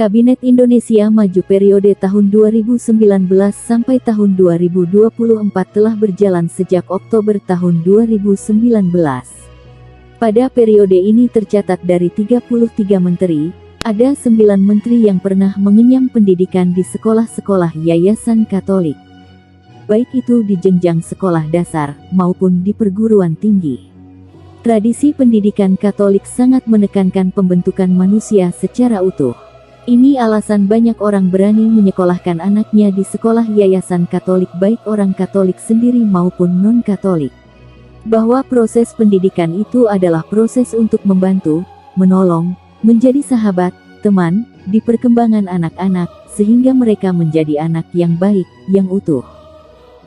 Kabinet Indonesia Maju periode tahun 2019 sampai tahun 2024 telah berjalan sejak Oktober tahun 2019. Pada periode ini tercatat dari 33 menteri, ada 9 menteri yang pernah mengenyam pendidikan di sekolah-sekolah Yayasan Katolik, baik itu di jenjang sekolah dasar maupun di perguruan tinggi. Tradisi pendidikan Katolik sangat menekankan pembentukan manusia secara utuh. Ini alasan banyak orang berani menyekolahkan anaknya di sekolah Yayasan Katolik, baik orang Katolik sendiri maupun non-Katolik. Bahwa proses pendidikan itu adalah proses untuk membantu, menolong, menjadi sahabat, teman, di perkembangan anak-anak, sehingga mereka menjadi anak yang baik, yang utuh.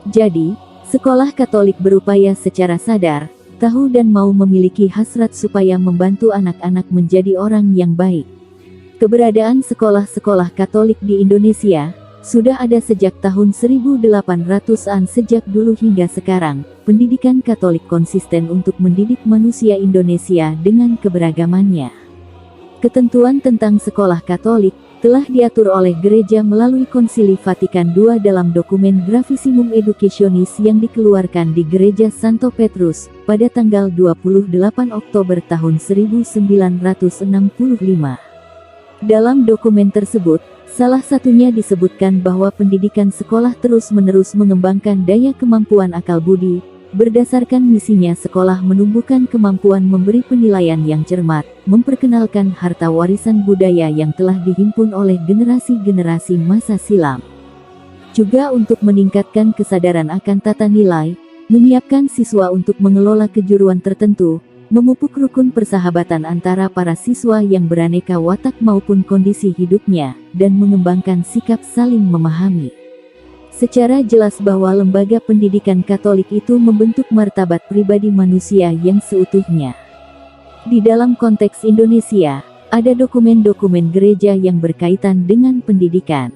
Jadi, sekolah Katolik berupaya secara sadar, tahu dan mau memiliki hasrat supaya membantu anak-anak menjadi orang yang baik. Keberadaan sekolah-sekolah Katolik di Indonesia sudah ada sejak tahun 1800-an. Sejak dulu hingga sekarang, pendidikan Katolik konsisten untuk mendidik manusia Indonesia dengan keberagamannya. Ketentuan tentang sekolah Katolik telah diatur oleh gereja melalui Konsili Vatikan II dalam dokumen Gravissimum Educationis yang dikeluarkan di Gereja Santo Petrus pada tanggal 28 Oktober tahun 1965. Dalam dokumen tersebut, salah satunya disebutkan bahwa pendidikan sekolah terus-menerus mengembangkan daya kemampuan akal budi, berdasarkan misinya sekolah menumbuhkan kemampuan memberi penilaian yang cermat, memperkenalkan harta warisan budaya yang telah dihimpun oleh generasi-generasi masa silam. Juga untuk meningkatkan kesadaran akan tata nilai, menyiapkan siswa untuk mengelola kejuruan tertentu, memupuk rukun persahabatan antara para siswa yang beraneka watak maupun kondisi hidupnya, dan mengembangkan sikap saling memahami. Secara jelas bahwa lembaga pendidikan Katolik itu membentuk martabat pribadi manusia yang seutuhnya. Di dalam konteks Indonesia, ada dokumen-dokumen gereja yang berkaitan dengan pendidikan.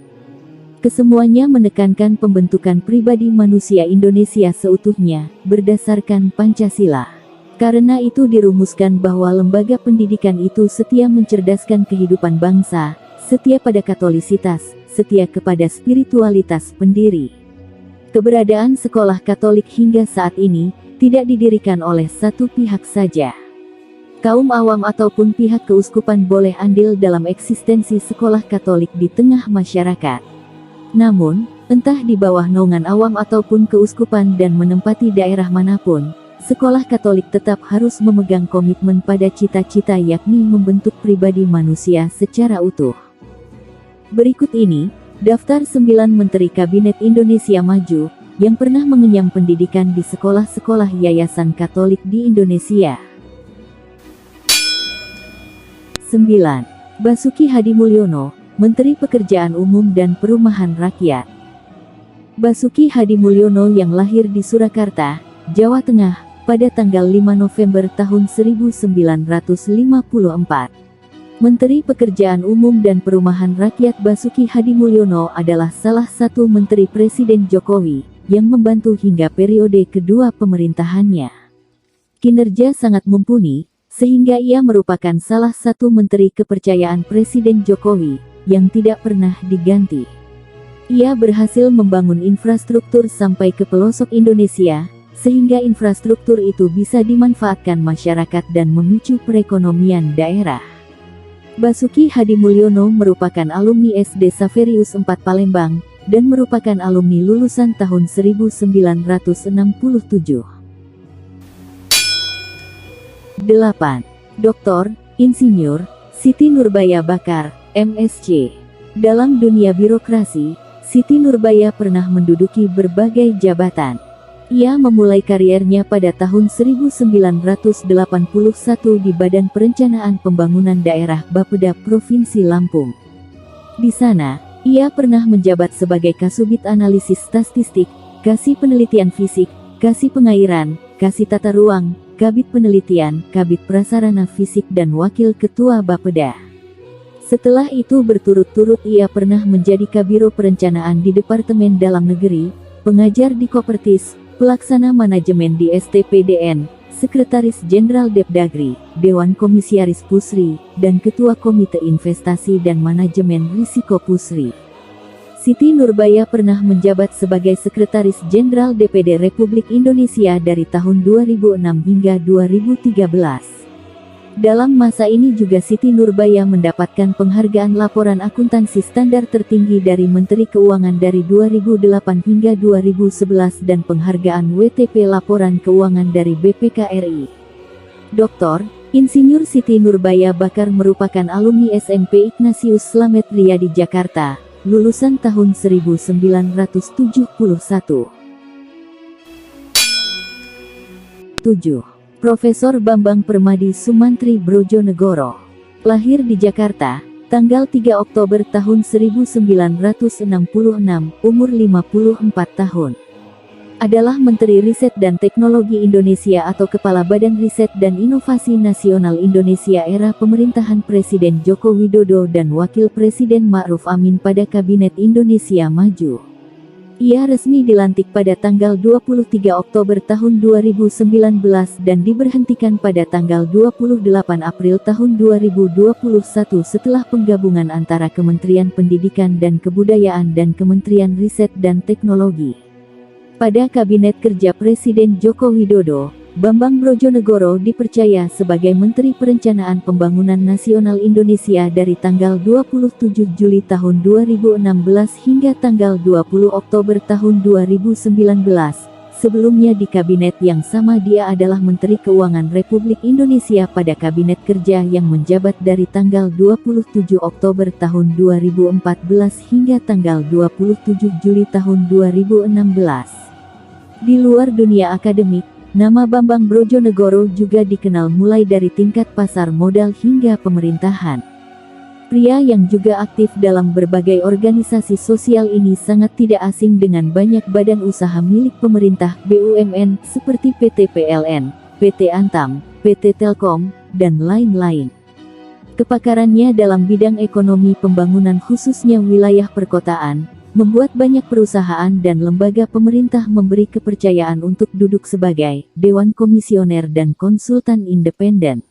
Kesemuanya menekankan pembentukan pribadi manusia Indonesia seutuhnya, berdasarkan Pancasila. Karena itu dirumuskan bahwa lembaga pendidikan itu setia mencerdaskan kehidupan bangsa, setia pada katolisitas, setia kepada spiritualitas pendiri. Keberadaan sekolah Katolik hingga saat ini tidak didirikan oleh satu pihak saja. Kaum awam ataupun pihak keuskupan boleh andil dalam eksistensi sekolah Katolik di tengah masyarakat. Namun, entah di bawah naungan awam ataupun keuskupan dan menempati daerah manapun, sekolah Katolik tetap harus memegang komitmen pada cita-cita, yakni membentuk pribadi manusia secara utuh. Berikut ini, daftar 9 Menteri Kabinet Indonesia Maju, yang pernah mengenyam pendidikan di sekolah-sekolah Yayasan Katolik di Indonesia. 9. Basuki Hadimulyono, Menteri Pekerjaan Umum dan Perumahan Rakyat. Basuki Hadimulyono yang lahir di Surakarta, Jawa Tengah, pada tanggal 5 November tahun 1954. Menteri Pekerjaan Umum dan Perumahan Rakyat Basuki Hadimulyono adalah salah satu menteri Presiden Jokowi, yang membantu hingga periode kedua pemerintahannya. Kinerja sangat mumpuni, sehingga ia merupakan salah satu menteri kepercayaan Presiden Jokowi, yang tidak pernah diganti. Ia berhasil membangun infrastruktur sampai ke pelosok Indonesia, sehingga infrastruktur itu bisa dimanfaatkan masyarakat dan memicu perekonomian daerah. Basuki Hadimulyono merupakan alumni SD Saverius 4 Palembang, dan merupakan alumni lulusan tahun 1967. 8. Dr. Insinyur Siti Nurbaya Bakar, MSc. Dalam dunia birokrasi, Siti Nurbaya pernah menduduki berbagai jabatan. Ia memulai kariernya pada tahun 1981 di Badan Perencanaan Pembangunan Daerah Bapeda Provinsi Lampung. Di sana, ia pernah menjabat sebagai Kasubit Analisis Statistik, Kasih Penelitian Fisik, Kasih Pengairan, Kasih Tata Ruang, Kabid Penelitian, Kabid Prasarana Fisik dan Wakil Ketua Bapeda. Setelah itu berturut-turut ia pernah menjadi Kabiro Perencanaan di Departemen Dalam Negeri, pengajar di Kopertis, pelaksana manajemen di STPDN, Sekretaris Jenderal Depdagri, Dewan Komisaris Pusri, dan Ketua Komite Investasi dan Manajemen Risiko Pusri. Siti Nurbaya pernah menjabat sebagai Sekretaris Jenderal DPD Republik Indonesia dari tahun 2006 hingga 2013. Dalam masa ini juga Siti Nurbaya mendapatkan penghargaan laporan akuntansi standar tertinggi dari Menteri Keuangan dari 2008 hingga 2011 dan penghargaan WTP laporan keuangan dari BPK-RI. Dr. Insinyur Siti Nurbaya Bakar merupakan alumni SMP Ignatius Slamet Riyadi Jakarta, lulusan tahun 1971. 7. Profesor Bambang Permadi Sumantri Brojonegoro. Lahir di Jakarta, tanggal 3 Oktober tahun 1966, umur 54 tahun. Adalah Menteri Riset dan Teknologi Indonesia atau Kepala Badan Riset dan Inovasi Nasional Indonesia era pemerintahan Presiden Joko Widodo dan Wakil Presiden Ma'ruf Amin pada Kabinet Indonesia Maju. Ia resmi dilantik pada tanggal 23 Oktober tahun 2019 dan diberhentikan pada tanggal 28 April tahun 2021 setelah penggabungan antara Kementerian Pendidikan dan Kebudayaan dan Kementerian Riset dan Teknologi. Pada Kabinet Kerja Presiden Joko Widodo, Bambang Brojonegoro dipercaya sebagai Menteri Perencanaan Pembangunan Nasional Indonesia dari tanggal 27 Juli tahun 2016 hingga tanggal 20 Oktober tahun 2019. Sebelumnya di kabinet yang sama dia adalah Menteri Keuangan Republik Indonesia pada Kabinet Kerja yang menjabat dari tanggal 27 Oktober tahun 2014 hingga tanggal 27 Juli tahun 2016. Di luar dunia akademik, nama Bambang Brojonegoro juga dikenal mulai dari tingkat pasar modal hingga pemerintahan. Pria yang juga aktif dalam berbagai organisasi sosial ini sangat tidak asing dengan banyak badan usaha milik pemerintah BUMN seperti PT PLN, PT Antam, PT Telkom, dan lain-lain. Kepakarannya dalam bidang ekonomi pembangunan khususnya wilayah perkotaan, membuat banyak perusahaan dan lembaga pemerintah memberi kepercayaan untuk duduk sebagai Dewan Komisioner dan Konsultan Independen.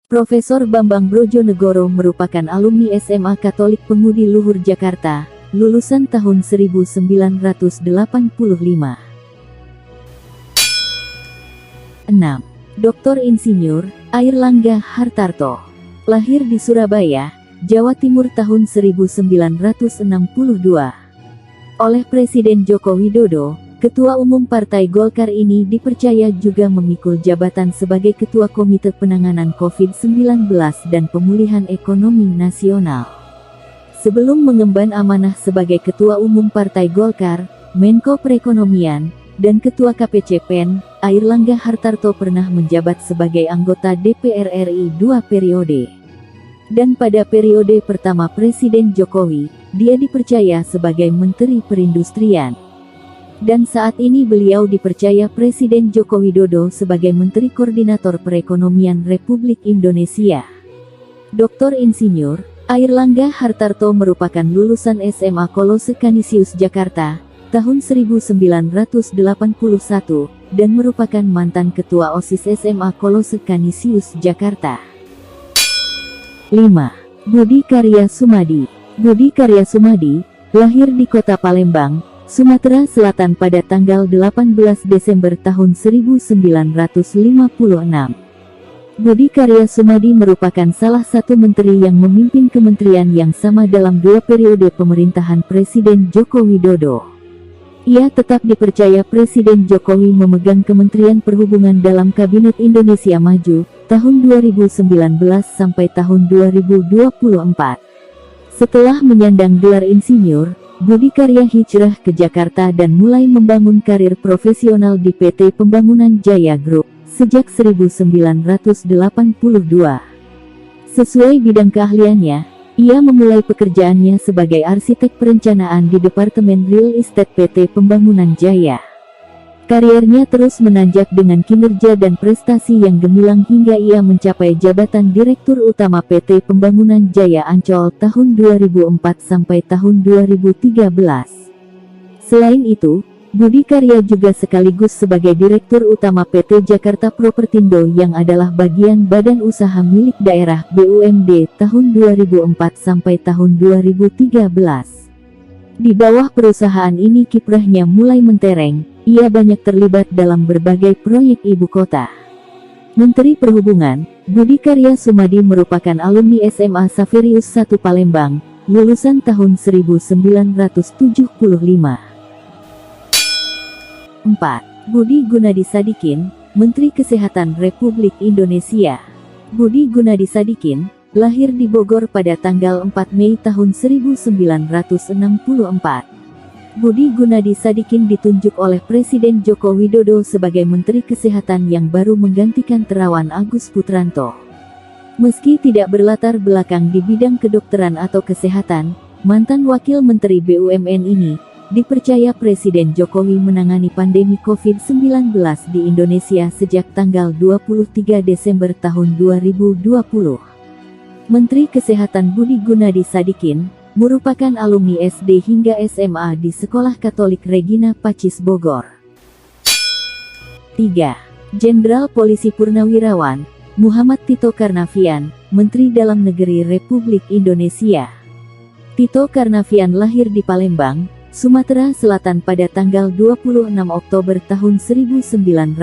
Profesor Bambang Brojonegoro merupakan alumni SMA Katolik Pemudi Luhur Jakarta, lulusan tahun 1985. 6. Dr. Insinyur Airlangga Hartarto. Lahir di Surabaya, Jawa Timur tahun 1962. Oleh Presiden Joko Widodo, Ketua Umum Partai Golkar ini dipercaya juga memikul jabatan sebagai Ketua Komite Penanganan COVID-19 dan Pemulihan Ekonomi Nasional. Sebelum mengemban amanah sebagai Ketua Umum Partai Golkar, Menko Perekonomian, dan Ketua KPC PEN, Airlangga Hartarto pernah menjabat sebagai anggota DPR RI 2 periode. Dan pada periode pertama Presiden Jokowi, dia dipercaya sebagai Menteri Perindustrian. Dan saat ini beliau dipercaya Presiden Joko Widodo sebagai Menteri Koordinator Perekonomian Republik Indonesia. Dr. Insinyur Airlangga Hartarto merupakan lulusan SMA Kolose Kanisius Jakarta, tahun 1981, dan merupakan mantan Ketua OSIS SMA Kolose Kanisius Jakarta. 5. Budi Karya Sumadi. Budi Karya Sumadi, lahir di kota Palembang, Sumatera Selatan pada tanggal 18 Desember tahun 1956. Budi Karya Sumadi merupakan salah satu menteri yang memimpin kementerian yang sama dalam 2 periode pemerintahan Presiden Joko Widodo. Ia tetap dipercaya Presiden Jokowi memegang Kementerian Perhubungan dalam Kabinet Indonesia Maju, tahun 2019 sampai tahun 2024. Setelah menyandang gelar insinyur, Budi Karya hijrah ke Jakarta dan mulai membangun karir profesional di PT Pembangunan Jaya Group, sejak 1982. Sesuai bidang keahliannya, ia memulai pekerjaannya sebagai arsitek perencanaan di Departemen Real Estate PT Pembangunan Jaya. Kariernya terus menanjak dengan kinerja dan prestasi yang gemilang hingga ia mencapai jabatan Direktur Utama PT Pembangunan Jaya Ancol tahun 2004 sampai tahun 2013. Selain itu, Budi Karya juga sekaligus sebagai Direktur Utama PT Jakarta Propertindo yang adalah bagian Badan Usaha Milik Daerah BUMD tahun 2004 sampai tahun 2013. Di bawah perusahaan ini kiprahnya mulai mentereng, ia banyak terlibat dalam berbagai proyek ibu kota. Menteri Perhubungan, Budi Karya Sumadi merupakan alumni SMA Xaverius I Palembang, lulusan tahun 1975. 4. Budi Gunadi Sadikin, Menteri Kesehatan Republik Indonesia. Budi Gunadi Sadikin, lahir di Bogor pada tanggal 4 Mei tahun 1964. Budi Gunadi Sadikin ditunjuk oleh Presiden Joko Widodo sebagai Menteri Kesehatan yang baru menggantikan Terawan Agus Putranto. Meski tidak berlatar belakang di bidang kedokteran atau kesehatan, mantan Wakil Menteri BUMN ini dipercaya Presiden Jokowi menangani pandemi COVID-19 di Indonesia sejak tanggal 23 Desember tahun 2020. Menteri Kesehatan Budi Gunadi Sadikin merupakan alumni SD hingga SMA di Sekolah Katolik Regina Pacis Bogor. 3. Jenderal Polisi Purnawirawan Muhammad Tito Karnavian, Menteri Dalam Negeri Republik Indonesia. Tito Karnavian lahir di Palembang, Sumatera Selatan pada tanggal 26 Oktober tahun 1964.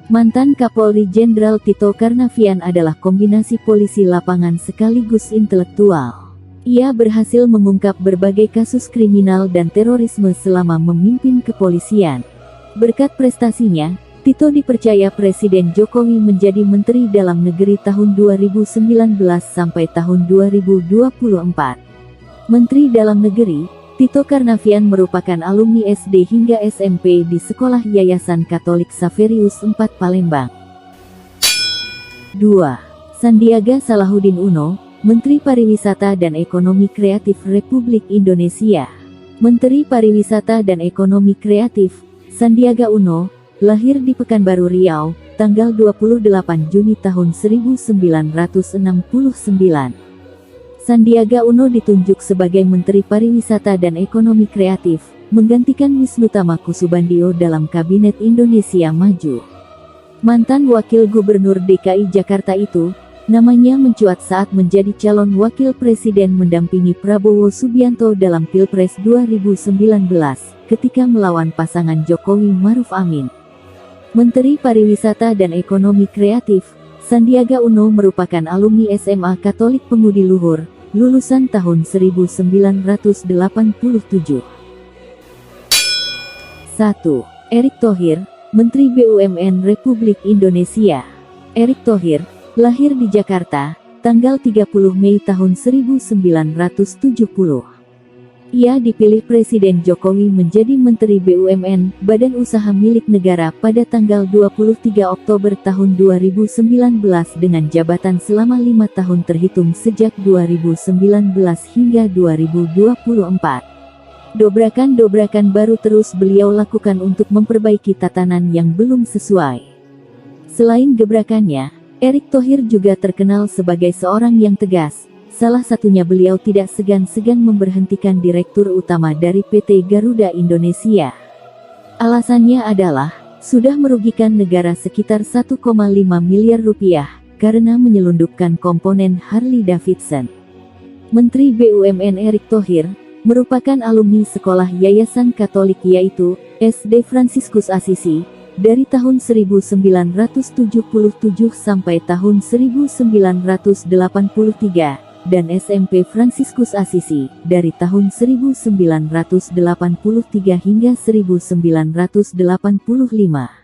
Mantan Kapolri Jenderal Tito Karnavian adalah kombinasi polisi lapangan sekaligus intelektual. Ia berhasil mengungkap berbagai kasus kriminal dan terorisme selama memimpin kepolisian. Berkat prestasinya, Tito dipercaya Presiden Jokowi menjadi Menteri Dalam Negeri tahun 2019 sampai tahun 2024. Menteri Dalam Negeri, Tito Karnavian merupakan alumni SD hingga SMP di Sekolah Yayasan Katolik Xaverius IV Palembang. 2. Sandiaga Salahuddin Uno, Menteri Pariwisata dan Ekonomi Kreatif Republik Indonesia. Menteri Pariwisata dan Ekonomi Kreatif, Sandiaga Uno, lahir di Pekanbaru Riau, tanggal 28 Juni tahun 1969. Sandiaga Uno ditunjuk sebagai Menteri Pariwisata dan Ekonomi Kreatif, menggantikan Wisnutama Kusubandio dalam Kabinet Indonesia Maju. Mantan Wakil Gubernur DKI Jakarta itu, namanya mencuat saat menjadi calon Wakil Presiden mendampingi Prabowo Subianto dalam Pilpres 2019, ketika melawan pasangan Jokowi Maruf Amin. Menteri Pariwisata dan Ekonomi Kreatif, Sandiaga Uno merupakan alumni SMA Katolik Pengudi Luhur, lulusan tahun 1987. 1. Erick Thohir, Menteri BUMN Republik Indonesia. Erick Thohir, lahir di Jakarta, tanggal 30 Mei tahun 1970. Ia dipilih Presiden Jokowi menjadi Menteri BUMN, Badan Usaha Milik Negara pada tanggal 23 Oktober tahun 2019 dengan jabatan selama 5 tahun terhitung sejak 2019 hingga 2024. Dobrakan-dobrakan baru terus beliau lakukan untuk memperbaiki tatanan yang belum sesuai. Selain gebrakannya, Erick Thohir juga terkenal sebagai seorang yang tegas. Salah satunya beliau tidak segan-segan memberhentikan Direktur Utama dari PT Garuda Indonesia. Alasannya adalah, sudah merugikan negara sekitar 1,5 miliar rupiah, karena menyelundupkan komponen Harley Davidson. Menteri BUMN Erick Thohir, merupakan alumni sekolah Yayasan Katolik yaitu, SD Fransiskus Asisi, dari tahun 1977 sampai tahun 1983. Dan SMP Fransiskus Asisi, dari tahun 1983 hingga 1985.